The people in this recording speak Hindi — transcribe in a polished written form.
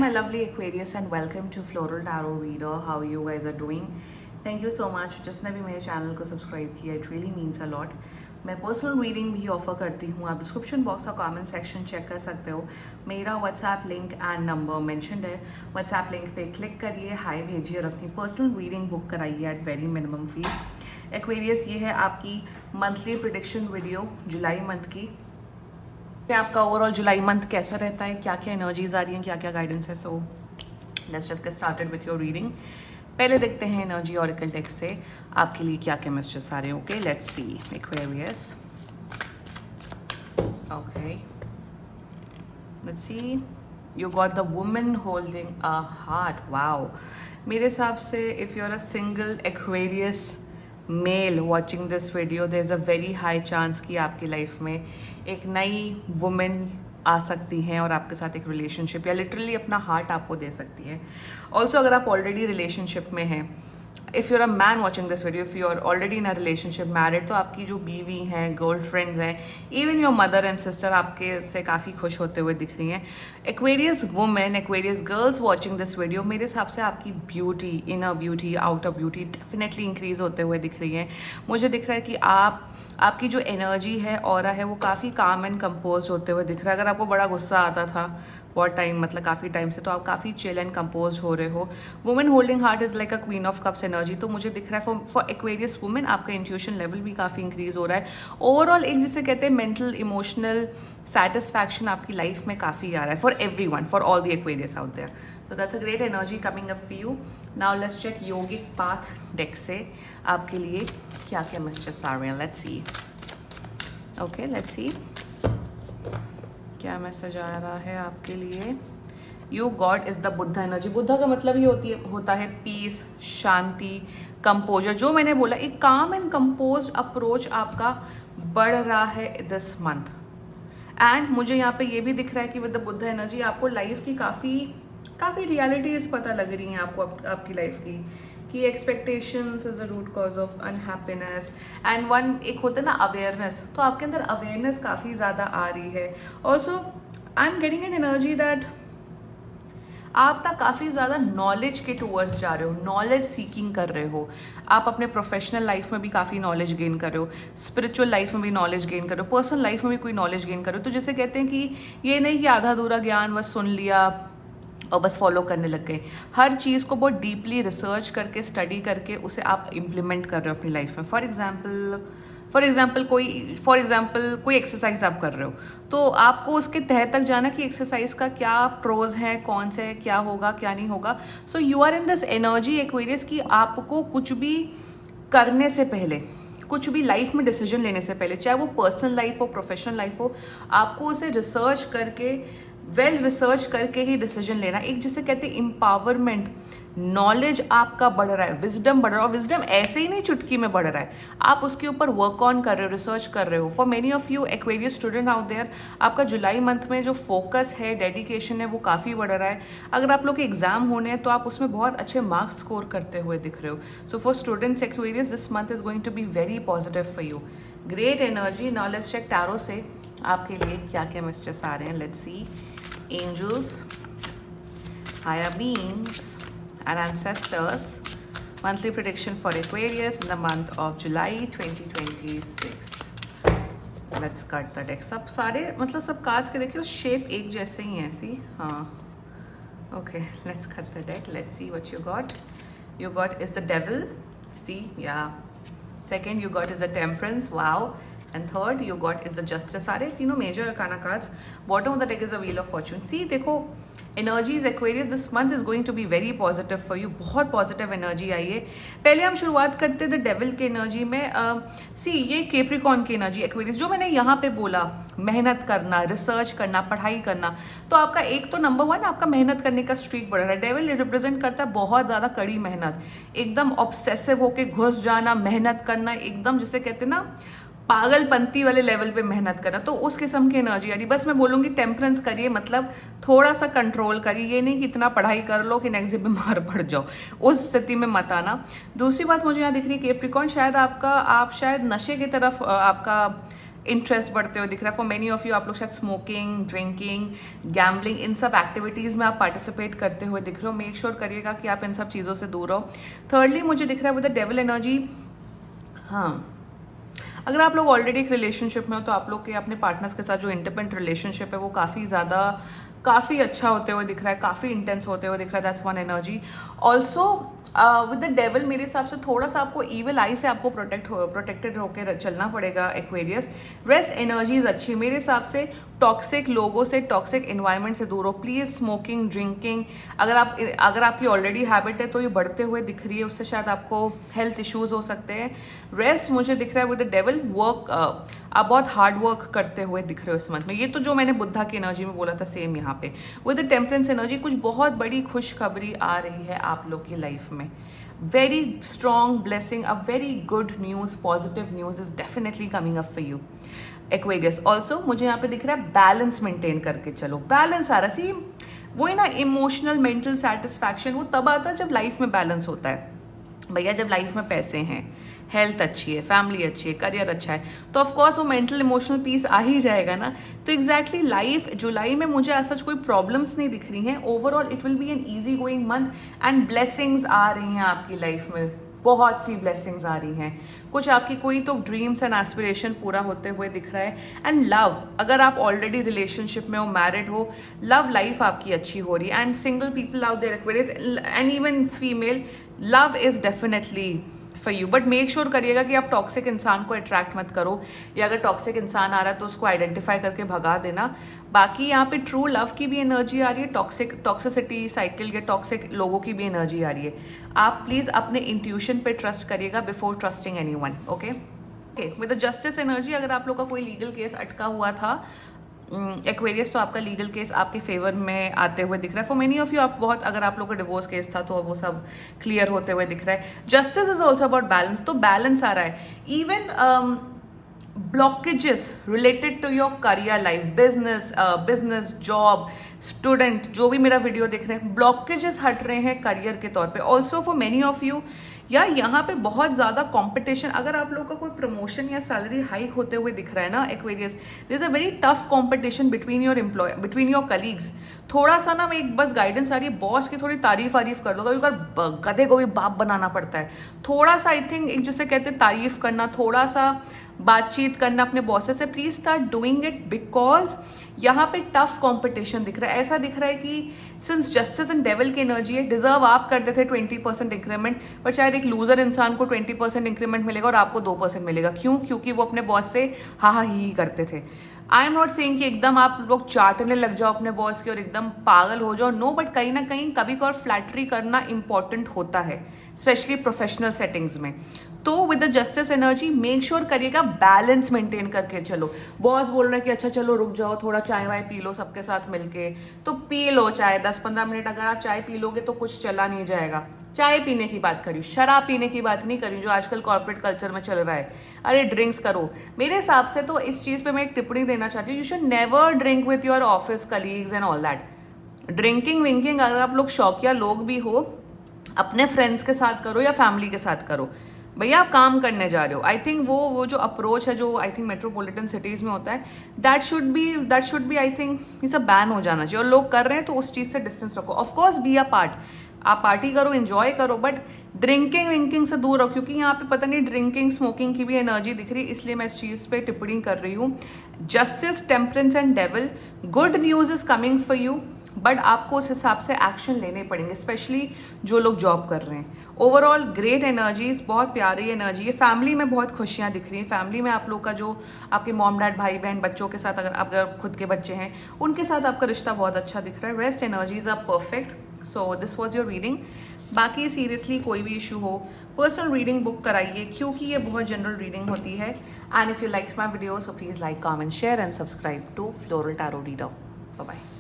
My lovely Aquarius and welcome to Floral Tarot Reader. How you guys are doing? Thank you so much. जिसने भी मेरे चैनल को सब्सक्राइब किया, it really means a lot. मैं पर्सनल रीडिंग भी ऑफर करती हूँ. आप डिस्क्रिप्शन बॉक्स और कमेंट सेक्शन चेक कर सकते हो. मेरा WhatsApp link and number mentioned है. व्हाट्सएप लिंक पे क्लिक करिए, हाय भेजिए और अपनी पर्सनल रीडिंग बुक कराइए at very minimum fees. Aquarius, ये है आपकी मंथली प्रिडिक्शन वीडियो जुलाई मंथ की. आपका ओवरऑल जुलाई मंथ कैसा रहता है, क्या क्या एनर्जीज आ रही हैं, क्या क्या गाइडेंस है. So let's just get started with your reading. पहले देखते हैं एनर्जी ऑरेकल डेक से आपके लिए क्या क्या मैसेजेस आ रहे हैं. Okay, let's see Aquarius. Okay, let's see. You got the woman holding a heart. Wow, मेरे हिसाब से if you are a single Aquarius male watching this video, there is a very high chance कि आपकी लाइफ में एक नई वुमेन आ सकती हैं और आपके साथ एक रिलेशनशिप या लिटरली अपना हार्ट आपको दे सकती है. ऑल्सो अगर आप ऑलरेडी रिलेशनशिप में हैं, if you're a man watching this video, if you are already in a relationship married, तो आपकी जो बीवी हैं, गर्ल फ्रेंड्स हैं, even your mother and sister आपके से काफ़ी खुश होते हुए दिख रही हैं. Aquarius women, Aquarius girls watching this video, मेरे हिसाब से आपकी beauty, inner beauty, outer beauty definitely increase होते हुए दिख रही हैं. मुझे दिख रहा है कि आपकी जो एनर्जी है, ऑरा है, वो काफ़ी काम एंड कंपोज होते हुए दिख रहा है. अगर आपको बड़ा गुस्सा आता था बहुत टाइम, मतलब काफ़ी टाइम से, तो आप काफ़ी चिल एंड कंपोज हो रहे हो. Women holding heart is like a queen of cups energy. तो मुझे दिख रहा है फॉर एक्वेरियस वुमेन आपका इंट्यूशन लेवल भी काफ़ी इंक्रीज हो रहा है. ओवरऑल एक जिसे कहते हैं मेंटल इमोशनल सेटिस्फैक्शन आपकी लाइफ में काफ़ी आ रहा है for everyone, for all the Aquarius out there. So that's a great energy coming up for you. Now let's check yogic path deck से आपके लिए क्या क्या messages आ रहे हैं. Let's see. Okay, let's see. क्या मैसेज आ रहा है आपके लिए. You God is the Buddha energy. Buddha का मतलब ही होता है पीस, शांति, कंपोजर. जो मैंने बोला, एक काम एंड कंपोज अप्रोच आपका बढ़ रहा है दिस मंथ. एंड मुझे यहाँ पे ये भी दिख रहा है कि विद द बुद्धा एनर्जी आपको लाइफ की काफ़ी रियलिटीज पता लग रही हैं आपको आपकी लाइफ की, कि expectations is a root cause of unhappiness and one एक होता है ना अवेयरनेस. तो आपके अंदर अवेयरनेस काफ़ी ज़्यादा आ रही है. Also I am getting an energy that आप ना काफ़ी ज़्यादा नॉलेज के टूवर्ड्स जा रहे हो, नॉलेज सीकिंग कर रहे हो. आप अपने प्रोफेशनल लाइफ में भी काफ़ी नॉलेज गेन कर रहे हो, स्पिरिचुअल लाइफ में भी नॉलेज गेन कर रहे हो, पर्सनल लाइफ में भी कोई नॉलेज गेन कर रहे हो. तो जैसे कहते हैं कि ये नहीं कि आधा अधूरा ज्ञान बस सुन लिया और बस फॉलो करने लग गए. हर चीज़ को बहुत डीपली रिसर्च करके, स्टडी करके उसे आप इम्प्लीमेंट कर रहे हो अपनी लाइफ में. फॉर एग्जाम्पल कोई एक्सरसाइज आप कर रहे हो, तो आपको उसके तह तक जाना कि एक्सरसाइज का क्या प्रोज है, कौन से क्या होगा, क्या नहीं होगा. So you are in this energy Aquarius कि आपको कुछ भी करने से पहले, कुछ भी लाइफ में डिसीजन लेने से पहले, चाहे वो पर्सनल लाइफ हो, प्रोफेशनल लाइफ हो, आपको उसे रिसर्च करके, वेल रिसर्च करके ही डिसीजन लेना. एक जिसे कहते हैं एम्पावरमेंट. नॉलेज आपका बढ़ रहा है, विजडम बढ़ रहा है. और विजडम ऐसे ही नहीं चुटकी में बढ़ रहा है, आप उसके ऊपर वर्क ऑन कर रहे हो, रिसर्च कर रहे हो. For many of you Aquarius student out there, आपका जुलाई मंथ में जो फोकस है, डेडिकेशन है, वो काफ़ी बढ़ रहा है. अगर आप लोग के एग्जाम होने हैं तो आप उसमें बहुत अच्छे मार्क्स स्कोर करते हुए दिख रहे हो. So for students Aquarius this month is going to be very positive for you. Great energy. Now let's check tarot से आपके लिए क्या क्या मैसेजेस आ रहे हैं. Let's see. Angels, higher beings and ancestors. Monthly prediction for Aquarius in the month of July 2026. Let's cut the deck. सब सारे मतलब सब कार्ड्स के देखिए शेप एक जैसे ही हैं. सी हाँ. Okay, let's cut the deck. Let's see what you got. You got is the devil. See, yeah. Second you got is the temperance. Wow. And third you got is the justice. सारे तीनों major arcana cards. Bottom of the deck is the wheel of fortune. See देखो, energies Aquarius this month is going to be very positive for you. बहुत पॉजिटिव एनर्जी आई है. पहले हम शुरुआत करते द डेविल की एनर्जी में. सी ये कैप्रिकॉर्न की एनर्जी एक्वेरियस, जो मैंने यहाँ पे बोला, मेहनत करना, रिसर्च करना, पढ़ाई करना. तो आपका एक तो नंबर वन आपका मेहनत करने का स्ट्रीक बढ़ रहा है. डेविल रिप्रेजेंट करता है बहुत ज़्यादा कड़ी मेहनत, एकदम ऑब्सेसिव होके घुस जाना, मेहनत करना, एकदम जिसे कहते हैं ना पागलपंती वाले लेवल पे मेहनत करना. तो उस किस्म की एनर्जी आ रही. बस मैं बोलूँगी टेम्परेंस करिए, मतलब थोड़ा सा कंट्रोल करिए. ये नहीं कि इतना पढ़ाई कर लो कि नेक्स्ट डे बीमार पड़ जाओ, उस स्थिति में मत आना. दूसरी बात मुझे यहाँ दिख रही है कैप्रिकॉर्न, शायद आप शायद नशे की तरफ आपका इंटरेस्ट बढ़ते हुए दिख रहा है। फॉर मेनी ऑफ यू आप लोग शायद स्मोकिंग, ड्रिंकिंग, गैम्बलिंग, इन सब एक्टिविटीज़ में आप पार्टिसिपेट करते हुए दिख रहे हो। मेक श्योर करिएगा कि आप इन सब चीज़ों से दूर रहो। थर्डली मुझे दिख रहा है विद द डेविल एनर्जी, हाँ, अगर आप लोग ऑलरेडी एक रिलेशनशिप में हो तो आप लोग के अपने पार्टनर्स के साथ जो इंडिपेंडेंट रिलेशनशिप है वो काफ़ी अच्छा होते हुए दिख रहा है, काफ़ी इंटेंस होते हुए दिख रहा है। That's one energy. Also with the devil मेरे हिसाब से थोड़ा सा आपको ईविल आई से आपको प्रोटेक्टेड होकर चलना पड़ेगा एक्वेरियस। रेस्ट एनर्जीज अच्छी मेरे हिसाब से। टॉक्सिक लोगों से, टॉक्सिक इन्वायरमेंट से दूर हो प्लीज़। स्मोकिंग, ड्रिंकिंग अगर आपकी ऑलरेडी हैबिट है तो ये बढ़ते हुए दिख रही है, उससे शायद आपको हेल्थ इश्यूज हो सकते हैं। रेस्ट मुझे दिख रहा है विद द डेविल। वर्क, आप बहुत हार्ड वर्क करते हुए दिख रहे हो इस मंथ में। ये तो जो मैंने बुद्धा की एनर्जी में बोला था सेम यहाँ पे। विद द टेम्परेंस एनर्जी कुछ बहुत बड़ी खुशखबरी आ रही है आप लोग की लाइफ में। Very strong blessing, a very good news, positive news is definitely coming up for you Aquarius. Also मुझे यहाँ पे दिख रहा है बैलेंस मेंटेन करके चलो। बैलेंस आ रहा, सी वही ना, इमोशनल मेंटल सेटिस्फैक्शन वो तब आता है जब लाइफ में बैलेंस होता है। भैया जब लाइफ में पैसे हैं, हेल्थ अच्छी है, फैमिली अच्छी है, करियर अच्छा है, तो ऑफकोर्स वो मेंटल इमोशनल पीस आ ही जाएगा ना। तो एग्जैक्टली लाइफ जुलाई में मुझे ऐसा कोई प्रॉब्लम्स नहीं दिख रही हैं। Overall it will be an easy going month and blessings आ रही हैं आपकी लाइफ में, बहुत सी ब्लेसिंग्स आ रही हैं। कुछ आपकी कोई तो ड्रीम्स एंड एस्पिरेशन पूरा होते हुए दिख रहा है। एंड लव, अगर आप ऑलरेडी रिलेशनशिप में हो, मैरिड हो, लव लाइफ आपकी अच्छी हो रही है। And single people out there Aquarius and even female, love is definitely for you. But make sure करिएगा कि आप टॉक्सिक इंसान को अट्रैक्ट मत करो, या अगर टॉक्सिक इंसान आ रहा है तो उसको आइडेंटिफाई करके भगा देना। बाकी यहाँ पे ट्रू लव की भी एनर्जी आ रही है, टॉक्सिसिटी साइकिल के टॉक्सिक लोगों की भी एनर्जी आ रही है। आप प्लीज़ अपने इंट्यूशन पे ट्रस्ट करिएगा before trusting anyone. Okay with the justice energy, अगर आप लोग का कोई लीगल केस अटका हुआ था एक्वेरियस, तो आपका लीगल केस आपके फेवर में आते हुए दिख रहा है। फॉर मेनी ऑफ यू आप बहुत, अगर आप लोग का डिवोर्स केस था तो वो सब क्लियर होते हुए दिख रहा है। Justice is also about balance, तो बैलेंस आ रहा है। Even blockages related to your career life, business, job, student, जो भी मेरा वीडियो देख रहे हैं, ब्लॉकेजेस हट रहे हैं करियर के तौर पे। Also for many of you, या यहाँ पे बहुत ज़्यादा कंपटीशन, अगर आप लोगों का कोई प्रमोशन या सैलरी हाइक होते हुए दिख रहा है ना Aquarius, there is a very tough competition between your colleagues. थोड़ा सा ना, एक बस गाइडेंस आ रही है, बॉस की थोड़ी तारीफ कर दो। कभी बार गधे को भी बाप बनाना पड़ता है। थोड़ा सा आई थिंक, एक जिसे कहते हैं तारीफ करना, थोड़ा सा बातचीत करना अपने बॉसेस से, please start doing it, because यहाँ पे टफ कंपटीशन दिख रहा है। ऐसा दिख रहा है कि सिंस जस्टिस एंड डेविल की एनर्जी है, डिजर्व आप करते थे 20% इंक्रीमेंट, बट शायद एक लूजर इंसान को 20% इंक्रीमेंट मिलेगा और आपको 2% मिलेगा। क्यों? क्योंकि वो अपने बॉस से हा ही करते थे। आई एम नॉट सेइंग कि एकदम आप लोग चाटने लग जाओ अपने बॉस की और एकदम पागल हो जाओ, नो, बट कहीं ना कहीं कभी कभार फ्लैटरी करना इंपॉर्टेंट होता है, स्पेशली प्रोफेशनल सेटिंग्स में। तो with the justice energy make sure करिएगा बैलेंस मेंटेन करके चलो। बॉस बोल रहा है कि अच्छा चलो रुक जाओ, थोड़ा चाय वाय पी लो सबके साथ मिलके, तो पी लो चाय 10-15 मिनट। अगर आप चाय पी लोगे तो कुछ चला नहीं जाएगा। चाय पीने की बात करी, शराब पीने की बात नहीं करी, जो आजकल कॉर्पोरेट कल्चर में चल रहा है। अरे ड्रिंक्स करो। मेरे हिसाब से तो इस चीज़ पे मैं एक टिप्पणी देना चाहती हूँ, you should never drink with your office colleagues and all that. Drinking winking, अगर आप लोग शौकिया लोग भी हो, अपने फ्रेंड्स के साथ करो या फैमिली के साथ करो। भैया आप काम करने जा रहे हो। आई थिंक वो जो अप्रोच है, जो आई थिंक मेट्रोपॉलिटन सिटीज़ में होता है, that should be I think ये सब बैन हो जाना चाहिए। और लोग कर रहे हैं तो उस चीज़ से डिस्टेंस रखो। ऑफकोर्स बी अ पार्ट, आप पार्टी करो, एंजॉय करो, बट ड्रिंकिंग विंकिंग से दूर रहो। क्योंकि यहाँ पे पता नहीं ड्रिंकिंग स्मोकिंग की भी एनर्जी दिख रही है, इसलिए मैं इस चीज़ पे टिप्पणी कर रही हूँ। Justice, temperance and devil, good news is coming for you, but आपको उस हिसाब से एक्शन लेने पड़ेंगे, स्पेशली जो लोग जॉब कर रहे हैं। ओवरऑल ग्रेट एनर्जीज, बहुत प्यारी एनर्जी है। फैमिली में बहुत खुशियाँ दिख रही हैं। फैमिली में आप लोग का जो आपके मॉम डैड, भाई बहन, बच्चों के साथ, अगर खुद के बच्चे हैं उनके साथ आपका रिश्ता बहुत अच्छा दिख रहा है। Rest energies are perfect. So this was your reading. बाकी सीरियसली कोई भी इशू हो, पर्सनल रीडिंग बुक कराइए, क्योंकि ये बहुत जनरल रीडिंग होती है। And if you likes my video, so please like, comment, share and subscribe to floral tarot reader. Bye bye.